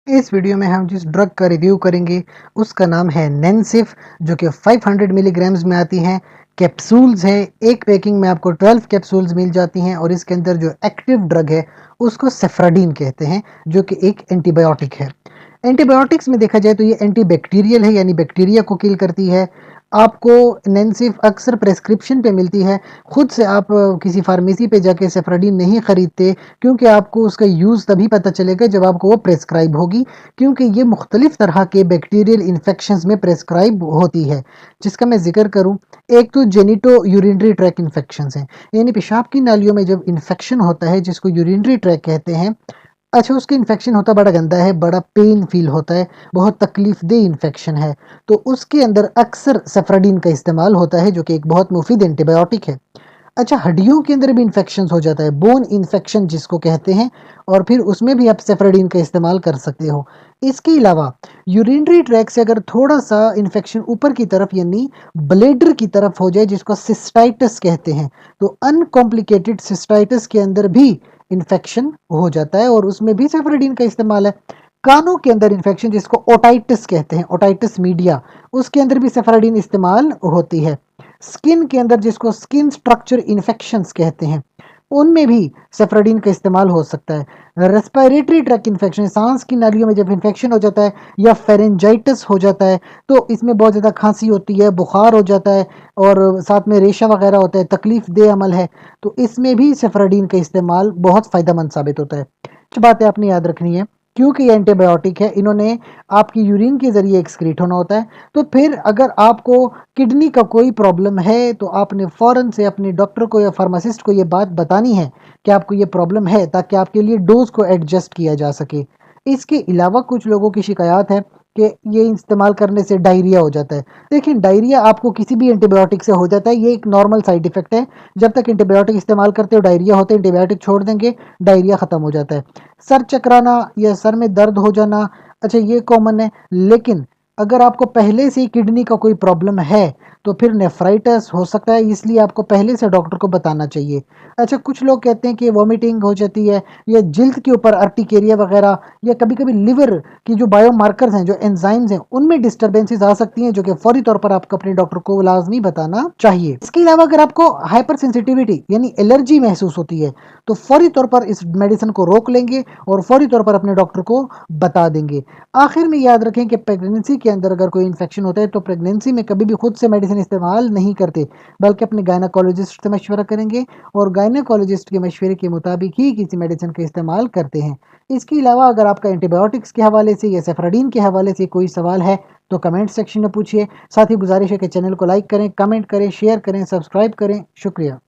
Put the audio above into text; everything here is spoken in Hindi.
इस वीडियो में हम जिस ड्रग का रिव्यू करेंगे उसका नाम है नेंसिफ, जो कि 500 मिलीग्राम्स में आती हैं। कैप्सूल्स है, एक पैकिंग में आपको 12 कैप्सूल्स मिल जाती हैं और इसके अंदर जो एक्टिव ड्रग है उसको सेफ्राडीन कहते हैं, जो कि एक एंटीबायोटिक है। एंटीबायोटिक्स में देखा जाए तो ये एंटीबैक्टीरियल है, यानी बैक्टीरिया को किल करती है। आपको नेंसिफ अक्सर प्रेस्क्रिप्शन पे मिलती है। खुद से आप किसी फार्मेसी पे जाके सेफ्राडीन नहीं खरीदते, क्योंकि आपको उसका यूज़ तभी पता चलेगा जब आपको वो प्रेस्क्राइब होगी, क्योंकि ये मुख्तलिफ तरह के बैक्टीरियल इन्फेक्शंस में प्रेस्क्राइब होती है। जिसका मैं जिक्र करूँ, एक तो जेनिटो यूरिनरी ट्रैक इन्फेक्शंस हैं, यानी पेशाब की नालियों में जब इन्फेक्शन होता है जिसको यूरिनरी ट्रैक कहते हैं। अच्छा, उसका इन्फेक्शन होता बड़ा गंदा है, बड़ा पेन फील होता है, बहुत तकलीफ़देह इन्फेक्शन है। तो उसके अंदर अक्सर सेफ्राडीन का इस्तेमाल होता है, जो कि एक बहुत मुफीद एंटीबायोटिक है। अच्छा, हड्डियों के अंदर भी इन्फेक्शंस हो जाता है, बोन इन्फेक्शन जिसको कहते हैं, और फिर उसमें भी आप सेफ्राडीन का इस्तेमाल कर सकते हो। इसके अलावा यूरिनरी ट्रैक से अगर थोड़ा-सा इन्फेक्शन ऊपर की तरफ यानी ब्लैडर की तरफ हो जाए, जिसको सिस्टाइटिस कहते हैं, तो अनकॉम्प्लिकेटेड सिस्टाइटिस के अंदर भी इन्फेक्शन हो जाता है और उसमें भी सेफ्राडीन का इस्तेमाल है। कानों के अंदर इन्फेक्शन जिसको ओटाइटिस कहते हैं, ओटाइटिस मीडिया, उसके अंदर भी सेफ्राडीन इस्तेमाल होती है। स्किन के अंदर जिसको स्किन स्ट्रक्चर इन्फेक्शंस कहते हैं, उनमें भी सेफ्राडीन का इस्तेमाल हो सकता है। रेस्पिरेटरी ट्रैक इन्फेक्शन, सांस की नालियों में जब इन्फेक्शन हो जाता है या फेरेंजाइटिस हो जाता है, तो इसमें बहुत ज़्यादा खांसी होती है, बुखार हो जाता है और साथ में रेशा वगैरह होता है, तकलीफ दे अमल है, तो इसमें भी सेफ्राडीन का इस्तेमाल बहुत फ़ायदेमंद साबित होता है। कुछ बातें आपने याद रखनी है, क्योंकि ये एंटीबायोटिक है, इन्होंने आपकी यूरिन के ज़रिए एक्सक्रीट होना होता है। तो फिर अगर आपको किडनी का कोई प्रॉब्लम है, तो आपने फ़ौरन से अपने डॉक्टर को या फार्मासिस्ट को ये बात बतानी है कि आपको ये प्रॉब्लम है, ताकि आपके लिए डोज़ को एडजस्ट किया जा सके। इसके अलावा कुछ लोगों की शिकायत है कि ये इस्तेमाल करने से डायरिया हो जाता है। देखिए, डायरिया आपको किसी भी एंटीबायोटिक से हो जाता है, ये एक नॉर्मल साइड इफ़ेक्ट है। जब तक एंटीबायोटिक इस्तेमाल करते हो डायरिया होता है, एंटीबायोटिक छोड़ देंगे, डायरिया ख़त्म हो जाता है। सर चकराना या सर में दर्द हो जाना, अच्छा ये कॉमन है, लेकिन अगर आपको पहले से ही किडनी का कोई प्रॉब्लम है, तो फिर नेफ्राइटिस हो सकता है, इसलिए आपको पहले से डॉक्टर को बताना चाहिए। अच्छा, कुछ लोग कहते हैं कि वॉमिटिंग हो जाती है या जिल्द के ऊपर अर्टिकेरिया वगैरह, या कभी-कभी लिवर की जो बायोमार्कर्स हैं, जो एंजाइम्स हैं, उनमें डिस्टर्बेंसेस आ सकती हैं, जो कि फौरी तौर पर आपको अपने डॉक्टर को लाज़मी बताना चाहिए। इसके अलावा अगर आपको हाइपर सेंसिटिविटी यानी एलर्जी महसूस होती है, तो फौरी तौर पर इस मेडिसिन को रोक लेंगे और फौरी तौर पर अपने डॉक्टर को बता देंगे। आखिर में याद रखें कि प्रेगनेंसी के अंदर अगर कोई इन्फेक्शन होता है, तो प्रेगनेंसी में कभी भी खुद से मेडिसिन इस्तेमाल नहीं करते, बल्कि अपने गायनेकोलॉजिस्ट से मशवरा करेंगे और गायनेकोलॉजिस्ट के मशवरे के मुताबिक ही किसी मेडिसिन का इस्तेमाल करते हैं। इसके अलावा अगर आपका एंटीबायोटिक्स के हवाले से या सेफ्राडीन के हवाले से कोई सवाल है, तो कमेंट सेक्शन में पूछिए। साथ ही गुजारिश है कि चैनल को लाइक करें, कमेंट करें, शेयर करें, सब्सक्राइब करें। शुक्रिया।